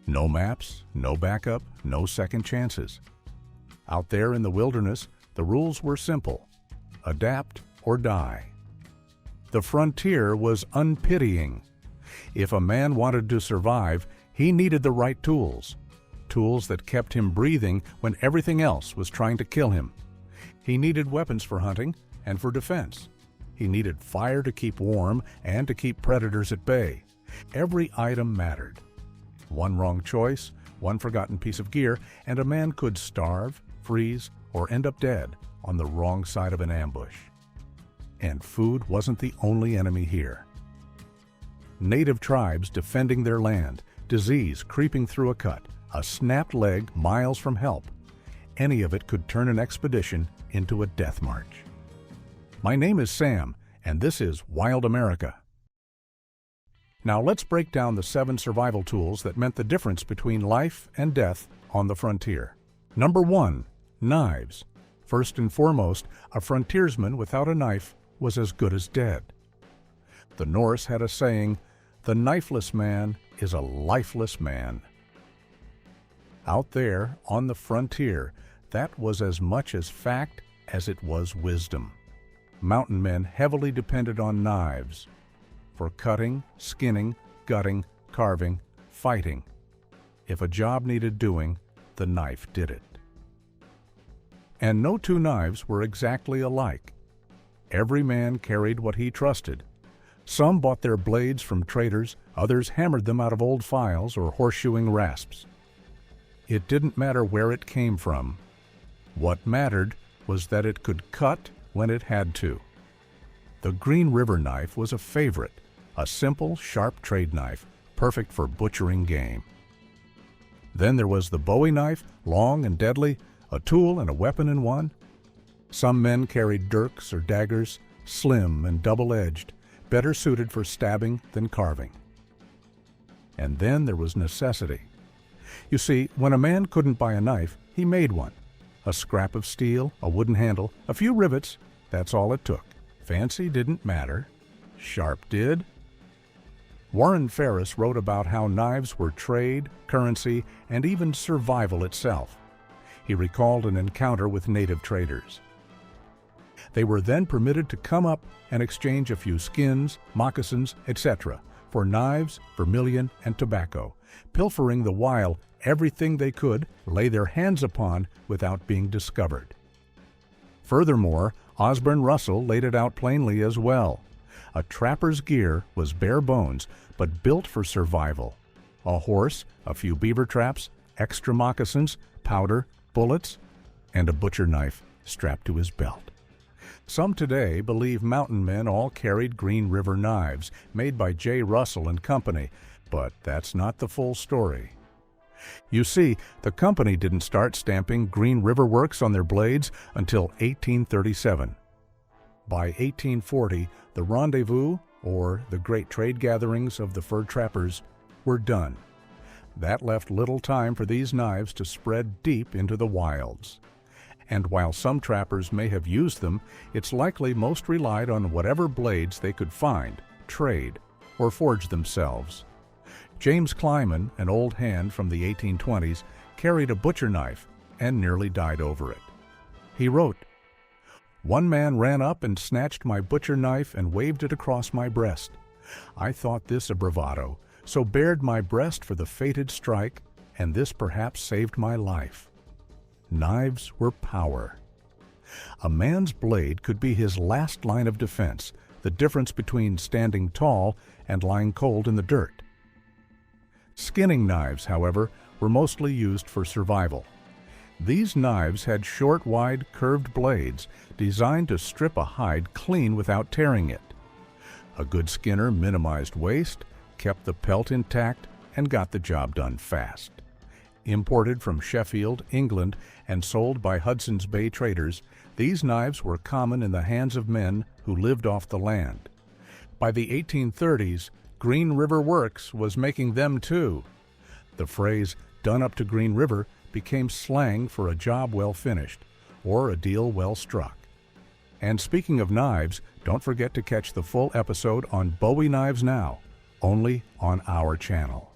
No maps, no backup, no second chances. Out there in the wilderness, the rules were simple: adapt or die. The frontier was unpitying. If a man wanted to survive, he needed the right tools. Tools that kept him breathing when everything else was trying to kill him. He needed weapons for hunting and for defense. He needed fire to keep warm and to keep predators at bay. Every item mattered. One wrong choice, one forgotten piece of gear, and a man could starve, freeze, or end up dead on the wrong side of an ambush. And food wasn't the only enemy here. Native tribes defending their land, disease creeping through a cut, a snapped leg miles from help. Any of it could turn an expedition into a death march. My name is Sam, and this is Wild America. Now let's break down the 7 survival tools that meant the difference between life and death on the frontier. Number 1, knives. First and foremost, a frontiersman without a knife was as good as dead. The Norse had a saying, "The knifeless man is a lifeless man." Out there, on the frontier, that was as much as fact as it was wisdom. Mountain men heavily depended on knives for cutting, skinning, gutting, carving, fighting. If a job needed doing, the knife did it. And no 2 knives were exactly alike. Every man carried what he trusted. Some bought their blades from traders, others hammered them out of old files or horseshoeing rasps. It didn't matter where it came from. What mattered was that it could cut when it had to. The Green River knife was a favorite, a simple, sharp trade knife, perfect for butchering game. Then there was the Bowie knife, long and deadly, a tool and a weapon in one. Some men carried dirks or daggers, slim and double-edged, better suited for stabbing than carving. And then there was necessity. You see, when a man couldn't buy a knife, he made one. A scrap of steel, a wooden handle, a few rivets, that's all it took. Fancy didn't matter. Sharp did. Warren Ferris wrote about how knives were trade, currency, and even survival itself. He recalled an encounter with native traders. They were then permitted to come up and exchange a few skins, moccasins, etc. for knives, vermilion, and tobacco, pilfering the while everything they could lay their hands upon without being discovered. Furthermore, Osborne Russell laid it out plainly as well. A trapper's gear was bare bones, but built for survival. A horse, a few beaver traps, extra moccasins, powder, bullets, and a butcher knife strapped to his belt. Some today believe mountain men all carried Green River knives, made by J. Russell and Company, but that's not the full story. You see, the company didn't start stamping Green River Works on their blades until 1837. By 1840, the rendezvous, or the great trade gatherings of the fur trappers, were done. That left little time for these knives to spread deep into the wilds. And while some trappers may have used them, it's likely most relied on whatever blades they could find, trade, or forge themselves. James Kleiman, an old hand from the 1820s, carried a butcher knife and nearly died over it. He wrote, "One man ran up and snatched my butcher knife and waved it across my breast. I thought this a bravado, so bared my breast for the fated strike, and this perhaps saved my life." Knives were power. A man's blade could be his last line of defense, the difference between standing tall and lying cold in the dirt. Skinning knives, however, were mostly used for survival. These knives had short, wide, curved blades designed to strip a hide clean without tearing it. A good skinner minimized waste, kept the pelt intact, and got the job done fast. Imported from Sheffield, England, and sold by Hudson's Bay traders, these knives were common in the hands of men who lived off the land. By the 1830s, Green River Works was making them too. The phrase, "done up to Green River," became slang for a job well finished, or a deal well struck. And speaking of knives, don't forget to catch the full episode on Bowie Knives Now, only on our channel.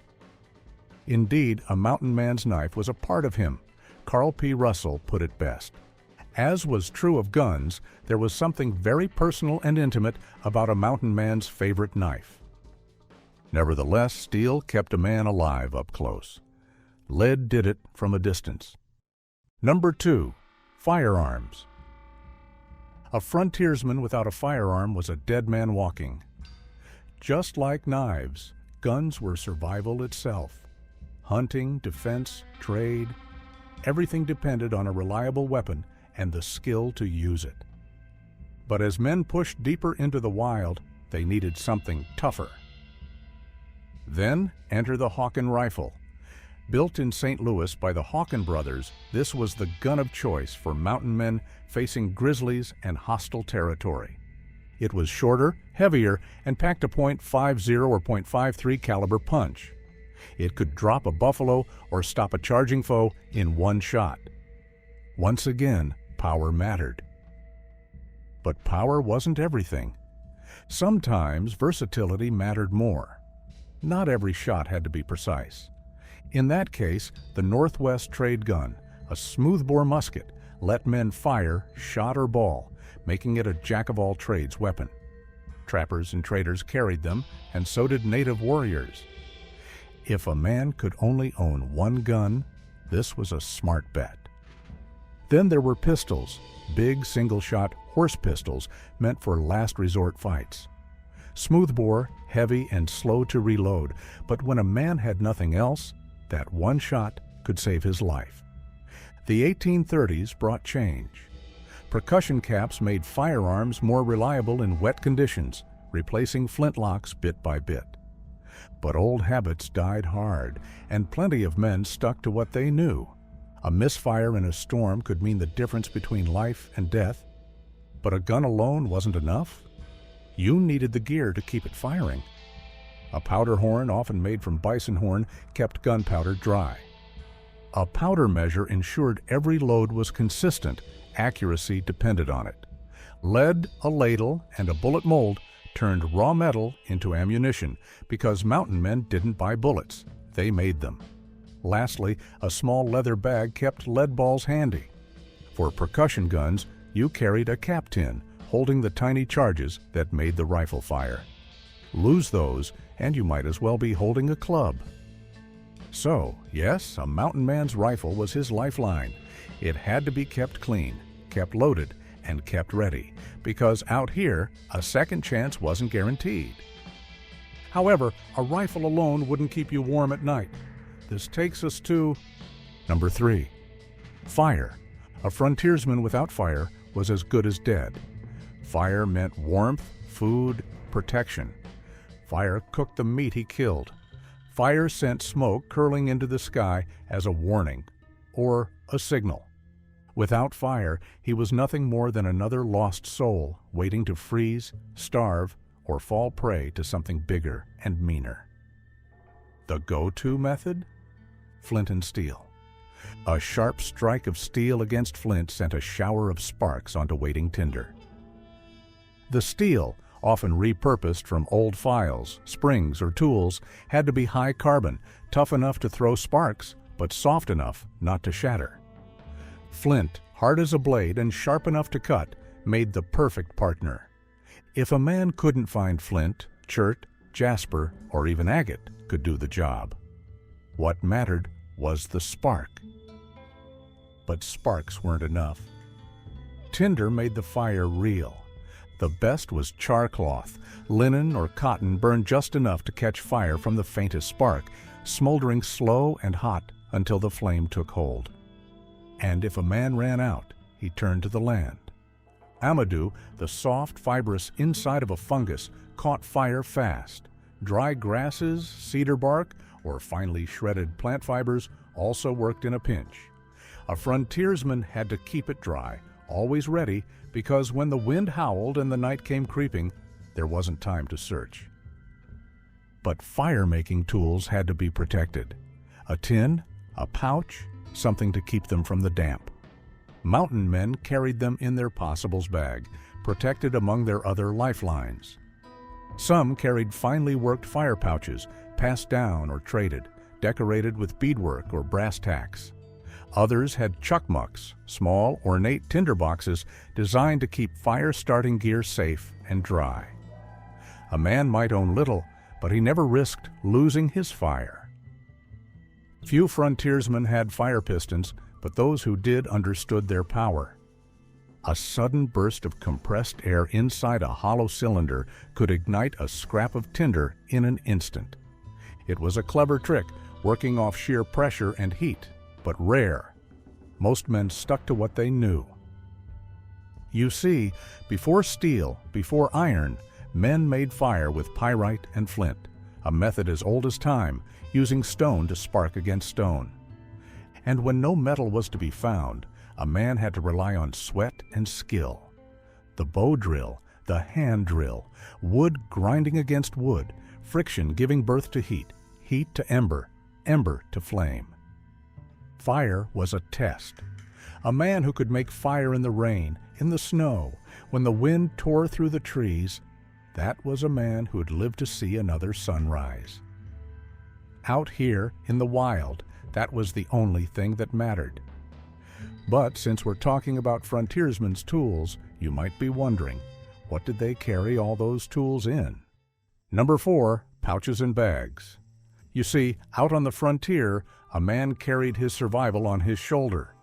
Indeed, a mountain man's knife was a part of him. Carl P. Russell put it best. As was true of guns, there was something very personal and intimate about a mountain man's favorite knife. Nevertheless, steel kept a man alive up close. Lead did it from a distance. Number 2. Firearms. A frontiersman without a firearm was a dead man walking. Just like knives, guns were survival itself. Hunting, defense, trade, everything depended on a reliable weapon and the skill to use it. But as men pushed deeper into the wild, they needed something tougher. Then enter the Hawken rifle. Built in St. Louis by the Hawken brothers, this was the gun of choice for mountain men facing grizzlies and hostile territory. It was shorter, heavier, and packed a .50 or .53 caliber punch. It could drop a buffalo or stop a charging foe in one shot. Once again, power mattered. But power wasn't everything. Sometimes versatility mattered more. Not every shot had to be precise. In that case, the Northwest trade gun, a smoothbore musket, let men fire shot or ball, making it a jack-of-all-trades weapon. Trappers and traders carried them, and so did native warriors. If a man could only own one gun, this was a smart bet. Then there were pistols, big single-shot horse pistols meant for last-resort fights. Smoothbore, heavy, and slow to reload, but when a man had nothing else, that one shot could save his life. The 1830s brought change. Percussion caps made firearms more reliable in wet conditions, replacing flintlocks bit by bit. But old habits died hard, and plenty of men stuck to what they knew. A misfire in a storm could mean the difference between life and death, but a gun alone wasn't enough. You needed the gear to keep it firing. A powder horn, often made from bison horn, kept gunpowder dry. A powder measure ensured every load was consistent. Accuracy depended on it. Lead, a ladle, and a bullet mold turned raw metal into ammunition because mountain men didn't buy bullets. They made them. Lastly, a small leather bag kept lead balls handy. For percussion guns, you carried a cap tin holding the tiny charges that made the rifle fire. Lose those, and you might as well be holding a club. So, yes, a mountain man's rifle was his lifeline. It had to be kept clean, kept loaded, and kept ready, because out here, a second chance wasn't guaranteed. However, a rifle alone wouldn't keep you warm at night. This takes us to number 3. Fire. A frontiersman without fire was as good as dead. Fire meant warmth, food, protection. Fire cooked the meat he killed. Fire sent smoke curling into the sky as a warning or a signal. Without fire, he was nothing more than another lost soul waiting to freeze, starve, or fall prey to something bigger and meaner. The go-to method? Flint and steel. A sharp strike of steel against flint sent a shower of sparks onto waiting tinder. The steel, often repurposed from old files, springs, or tools, had to be high carbon, tough enough to throw sparks, but soft enough not to shatter. Flint, hard as a blade and sharp enough to cut, made the perfect partner. If a man couldn't find flint, chert, jasper, or even agate could do the job. What mattered was the spark. But sparks weren't enough. Tinder made the fire real. The best was char cloth. Linen or cotton burned just enough to catch fire from the faintest spark, smoldering slow and hot until the flame took hold. And if a man ran out, he turned to the land. Amadou, the soft, fibrous inside of a fungus, caught fire fast. Dry grasses, cedar bark, or finely shredded plant fibers also worked in a pinch. A frontiersman had to keep it dry, always ready, because when the wind howled and the night came creeping, there wasn't time to search. But fire-making tools had to be protected. A tin, a pouch, something to keep them from the damp. Mountain men carried them in their possibles bag, protected among their other lifelines. Some carried finely worked fire pouches, passed down or traded, decorated with beadwork or brass tacks. Others had chuckmucks, small, ornate tinder boxes designed to keep fire-starting gear safe and dry. A man might own little, but he never risked losing his fire. Few frontiersmen had fire pistons, but those who did understood their power. A sudden burst of compressed air inside a hollow cylinder could ignite a scrap of tinder in an instant. It was a clever trick, working off sheer pressure and heat, but rare. Most men stuck to what they knew. You see, before steel, before iron, men made fire with pyrite and flint, a method as old as time, using stone to spark against stone. And when no metal was to be found, a man had to rely on sweat and skill. The bow drill, the hand drill, wood grinding against wood, friction giving birth to heat, heat to ember, ember to flame. Fire was a test. A man who could make fire in the rain, in the snow, when the wind tore through the trees, that was a man who had lived to see another sunrise. Out here, in the wild, that was the only thing that mattered. But since we're talking about frontiersmen's tools, you might be wondering, what did they carry all those tools in? Number 4, pouches and bags. You see, out on the frontier, a man carried his survival on his shoulder.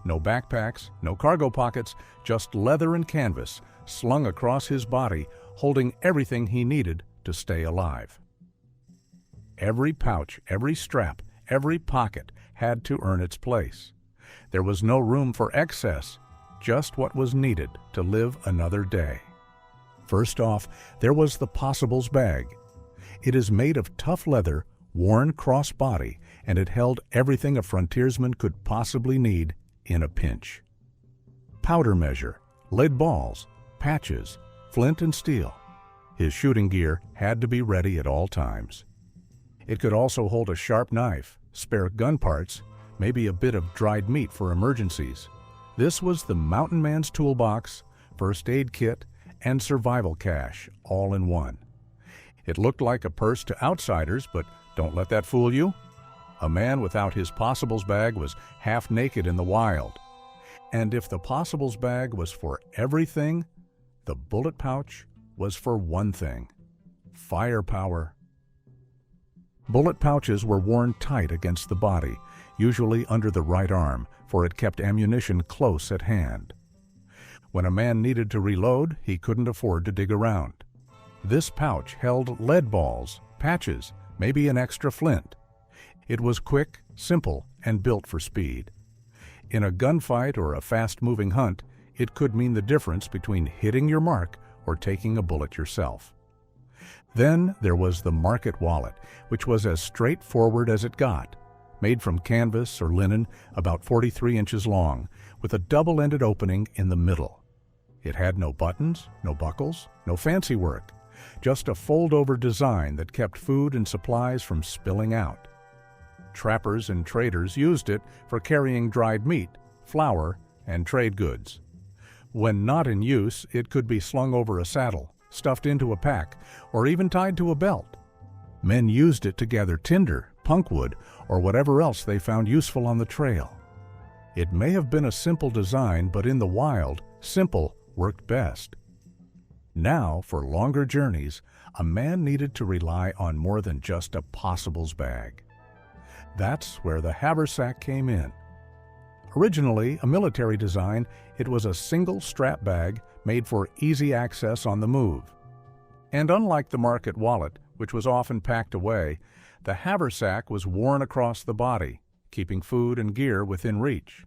No backpacks, no cargo pockets, just leather and canvas, slung across his body, holding everything he needed to stay alive. Every pouch, every strap, every pocket had to earn its place. There was no room for excess, just what was needed to live another day. First off, there was the Possibles bag. It is made of tough leather, worn cross-body, and it held everything a frontiersman could possibly need in a pinch. Powder measure, lead balls, patches, flint and steel. His shooting gear had to be ready at all times. It could also hold a sharp knife, spare gun parts, maybe a bit of dried meat for emergencies. This was the mountain man's toolbox, first aid kit, and survival cache all in one. It looked like a purse to outsiders, but don't let that fool you. A man without his Possibles bag was half naked in the wild. And if the Possibles bag was for everything, the bullet pouch was for one thing: firepower. Bullet pouches were worn tight against the body, usually under the right arm, for it kept ammunition close at hand. When a man needed to reload, he couldn't afford to dig around. This pouch held lead balls, patches, maybe an extra flint. It was quick, simple, and built for speed. In a gunfight or a fast-moving hunt, it could mean the difference between hitting your mark or taking a bullet yourself. Then there was the market wallet, which was as straightforward as it got, made from canvas or linen about 43 inches long, with a double-ended opening in the middle. It had no buttons, no buckles, no fancy work, just a fold-over design that kept food and supplies from spilling out. Trappers and traders used it for carrying dried meat, flour, and trade goods. When not in use, it could be slung over a saddle, stuffed into a pack, or even tied to a belt. Men used it to gather tinder, punkwood, or whatever else they found useful on the trail. It may have been a simple design, but in the wild, simple worked best. Now, for longer journeys, a man needed to rely on more than just a Possibles bag. That's where the haversack came in. Originally a military design, it was a single strap bag made for easy access on the move. And unlike the market wallet, which was often packed away, the haversack was worn across the body, keeping food and gear within reach.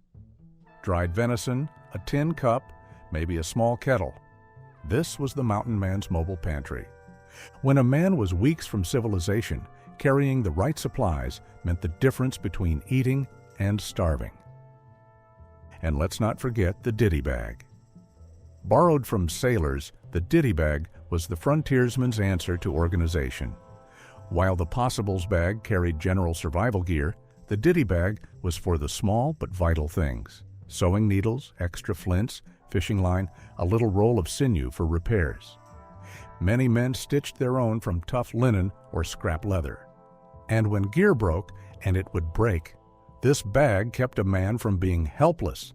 Dried venison, a tin cup, maybe a small kettle. This was the mountain man's mobile pantry. When a man was weeks from civilization, carrying the right supplies meant the difference between eating and starving. And let's not forget the ditty bag. Borrowed from sailors, the ditty bag was the frontiersman's answer to organization. While the Possibles bag carried general survival gear, the ditty bag was for the small but vital things: sewing needles, extra flints, fishing line, a little roll of sinew for repairs. Many men stitched their own from tough linen or scrap leather. And when gear broke, and it would break, this bag kept a man from being helpless.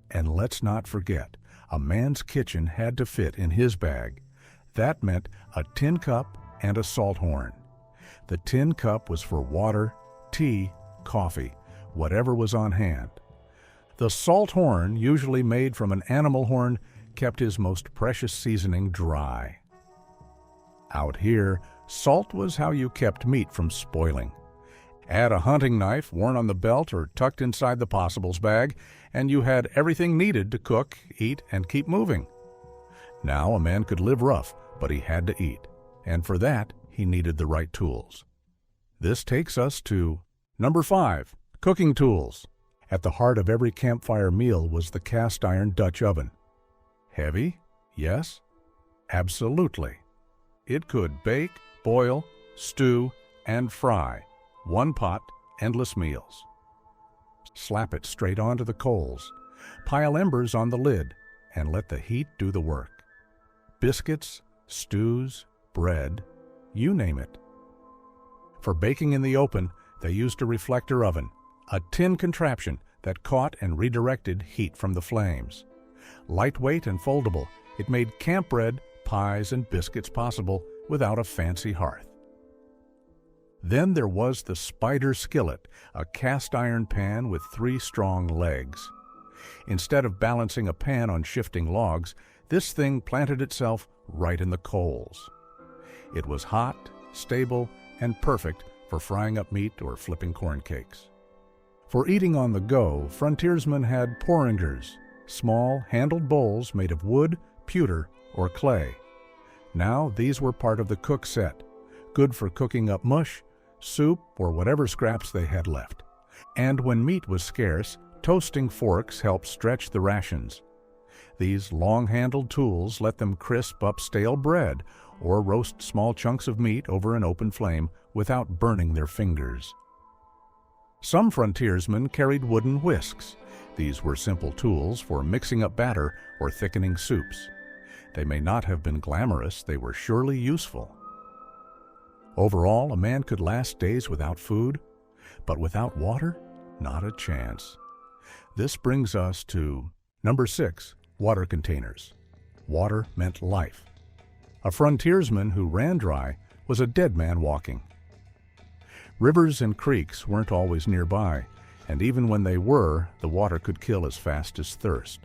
And let's not forget, a man's kitchen had to fit in his bag. That meant a tin cup and a salt horn. The tin cup was for water, tea, coffee, whatever was on hand. The salt horn, usually made from an animal horn, kept his most precious seasoning dry. Out here, salt was how you kept meat from spoiling. Add a hunting knife worn on the belt or tucked inside the possibles bag, and you had everything needed to cook, eat, and keep moving. Now a man could live rough, but he had to eat, and for that he needed the right tools. This takes us to number 5, cooking tools. At the heart of every campfire meal was the cast iron Dutch oven. Heavy? Yes, absolutely. It could bake, boil, stew, and fry. One pot, endless meals. Slap it straight onto the coals. Pile embers on the lid and let the heat do the work. Biscuits, stews, bread, you name it. For baking in the open, they used a reflector oven, a tin contraption that caught and redirected heat from the flames. Lightweight and foldable, it made camp bread, pies, and biscuits possible without a fancy hearth. Then there was the spider skillet, a cast iron pan with 3 strong legs. Instead of balancing a pan on shifting logs, this thing planted itself right in the coals. It was hot, stable, and perfect for frying up meat or flipping corn cakes. For eating on the go, frontiersmen had porringers, small, handled bowls made of wood, pewter, or clay. Now these were part of the cook set, good for cooking up mush, soup, or whatever scraps they had left. And when meat was scarce, toasting forks helped stretch the rations. These long-handled tools let them crisp up stale bread or roast small chunks of meat over an open flame without burning their fingers. Some frontiersmen carried wooden whisks. These were simple tools for mixing up batter or thickening soups. They may not have been glamorous, they were surely useful. Overall, a man could last days without food, but without water, not a chance. This brings us to number 6, water containers. Water meant life. A frontiersman who ran dry was a dead man walking. Rivers and creeks weren't always nearby, and even when they were, the water could kill as fast as thirst.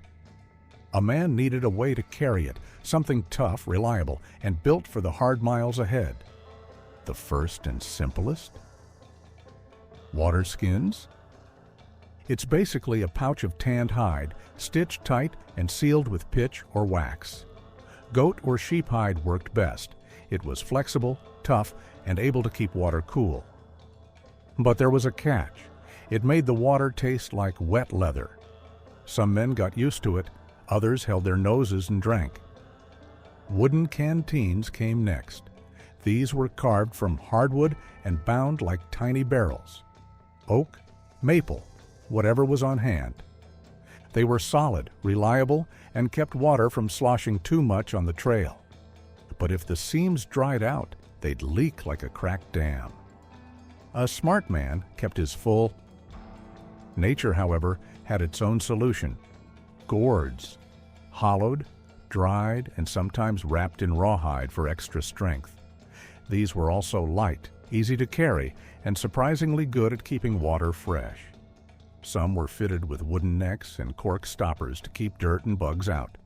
A man needed a way to carry it, something tough, reliable, and built for the hard miles ahead. The first and simplest? Water skins? It's basically a pouch of tanned hide, stitched tight and sealed with pitch or wax. Goat or sheep hide worked best. It was flexible, tough, and able to keep water cool. But there was a catch. It made the water taste like wet leather. Some men got used to it, others held their noses and drank. Wooden canteens came next. These were carved from hardwood and bound like tiny barrels. Oak, maple, whatever was on hand. They were solid, reliable, and kept water from sloshing too much on the trail. But if the seams dried out, they'd leak like a cracked dam. A smart man kept his full. Nature, however, had its own solution. Gourds, hollowed, dried, and sometimes wrapped in rawhide for extra strength. These were also light, easy to carry, and surprisingly good at keeping water fresh. Some were fitted with wooden necks and cork stoppers to keep dirt and bugs out.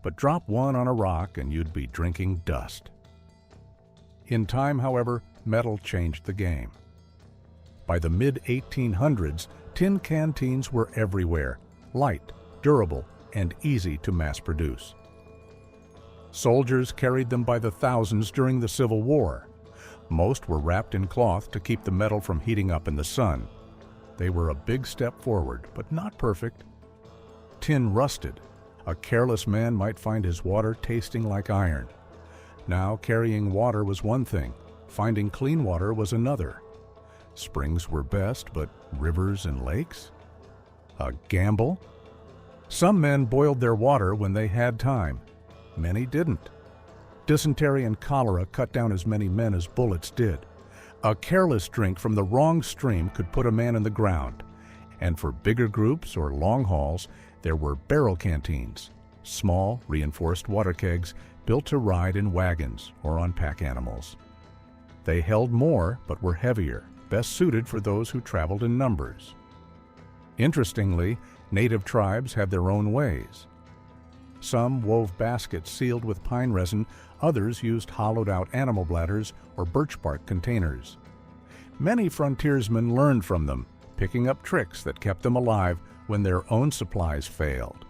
But drop one on a rock and you'd be drinking dust. In time, however, metal changed the game. By the mid-1800s, tin canteens were everywhere, light, durable, and easy to mass produce. Soldiers carried them by the thousands during the Civil War. Most were wrapped in cloth to keep the metal from heating up in the sun. They were a big step forward, but not perfect. Tin rusted. A careless man might find his water tasting like iron. Now carrying water was one thing, finding clean water was another. Springs were best, but rivers and lakes? A gamble? Some men boiled their water when they had time. Many didn't. Dysentery and cholera cut down as many men as bullets did. A careless drink from the wrong stream could put a man in the ground, and for bigger groups or long hauls, there were barrel canteens, small reinforced water kegs built to ride in wagons or on pack animals. They held more but were heavier, best suited for those who traveled in numbers. Interestingly, native tribes had their own ways. Some wove baskets sealed with pine resin, others used hollowed-out animal bladders or birch bark containers. Many frontiersmen learned from them, picking up tricks that kept them alive when their own supplies failed.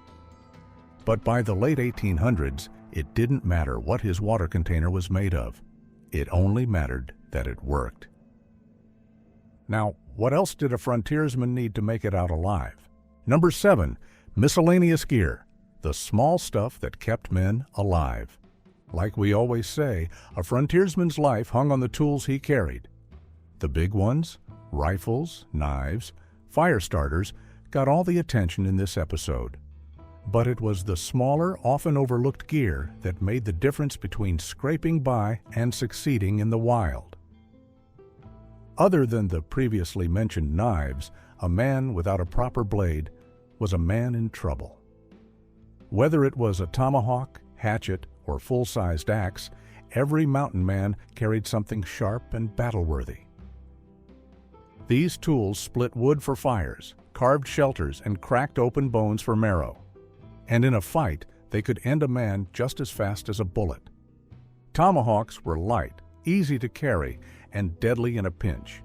But by the late 1800s, it didn't matter what his water container was made of. It only mattered that it worked. Now, what else did a frontiersman need to make it out alive? Number 7, miscellaneous gear, the small stuff that kept men alive. Like we always say, a frontiersman's life hung on the tools he carried. The big ones, rifles, knives, fire starters, got all the attention in this episode. But it was the smaller, often overlooked gear that made the difference between scraping by and succeeding in the wild. Other than the previously mentioned knives, a man without a proper blade was a man in trouble. Whether it was a tomahawk, hatchet, or full-sized axe, every mountain man carried something sharp and battle-worthy. These tools split wood for fires, carved shelters, and cracked open bones for marrow. And in a fight, they could end a man just as fast as a bullet. Tomahawks were light, easy to carry, and deadly in a pinch.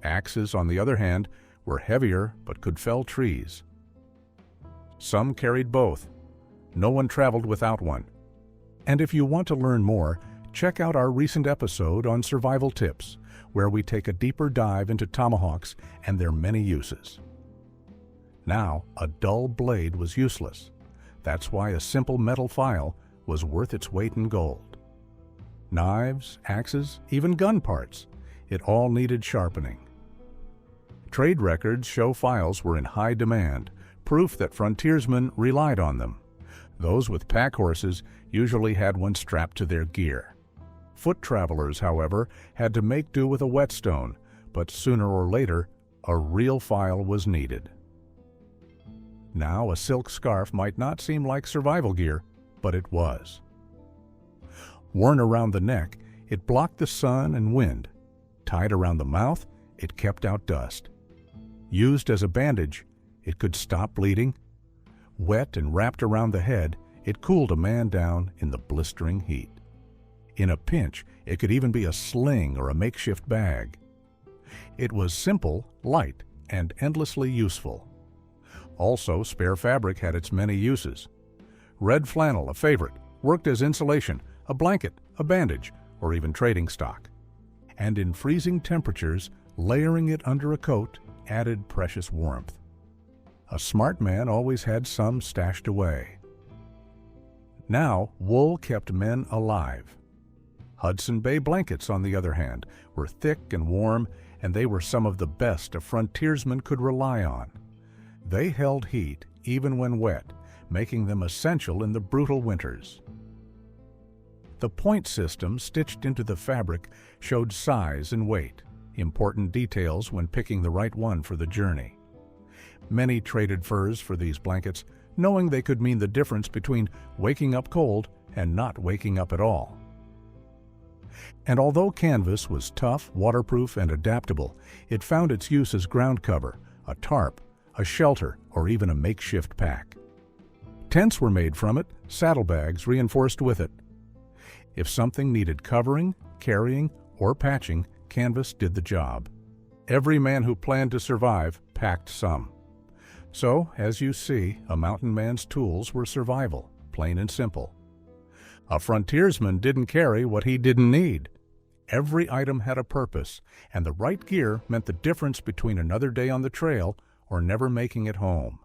Axes, on the other hand, were heavier but could fell trees. Some carried both. No one traveled without one. And if you want to learn more, check out our recent episode on survival tips, where we take a deeper dive into tomahawks and their many uses. Now, a dull blade was useless. That's why a simple metal file was worth its weight in gold. Knives, axes, even gun parts, it all needed sharpening. Trade records show files were in high demand, proof that frontiersmen relied on them. Those with pack horses usually had one strapped to their gear. Foot travelers, however, had to make do with a whetstone, but sooner or later, a real file was needed. Now, a silk scarf might not seem like survival gear, but it was. Worn around the neck, it blocked the sun and wind. Tied around the mouth, it kept out dust. Used as a bandage, it could stop bleeding. Wet and wrapped around the head, it cooled a man down in the blistering heat. In a pinch, it could even be a sling or a makeshift bag. It was simple, light, and endlessly useful. Also, spare fabric had its many uses. Red flannel, a favorite, worked as insulation, a blanket, a bandage, or even trading stock. And in freezing temperatures, layering it under a coat added precious warmth. A smart man always had some stashed away. Now, wool kept men alive. Hudson Bay blankets, on the other hand, were thick and warm, and they were some of the best a frontiersman could rely on. They held heat even when wet, making them essential in the brutal winters. The point system stitched into the fabric showed size and weight, important details when picking the right one for the journey. Many traded furs for these blankets, knowing they could mean the difference between waking up cold and not waking up at all. And although canvas was tough, waterproof, and adaptable, it found its use as ground cover, a tarp, a shelter, or even a makeshift pack. Tents were made from it, saddlebags reinforced with it. If something needed covering, carrying, or patching, canvas did the job. Every man who planned to survive packed some. So, as you see, a mountain man's tools were survival, plain and simple. A frontiersman didn't carry what he didn't need. Every item had a purpose, and the right gear meant the difference between another day on the trail or never making it home.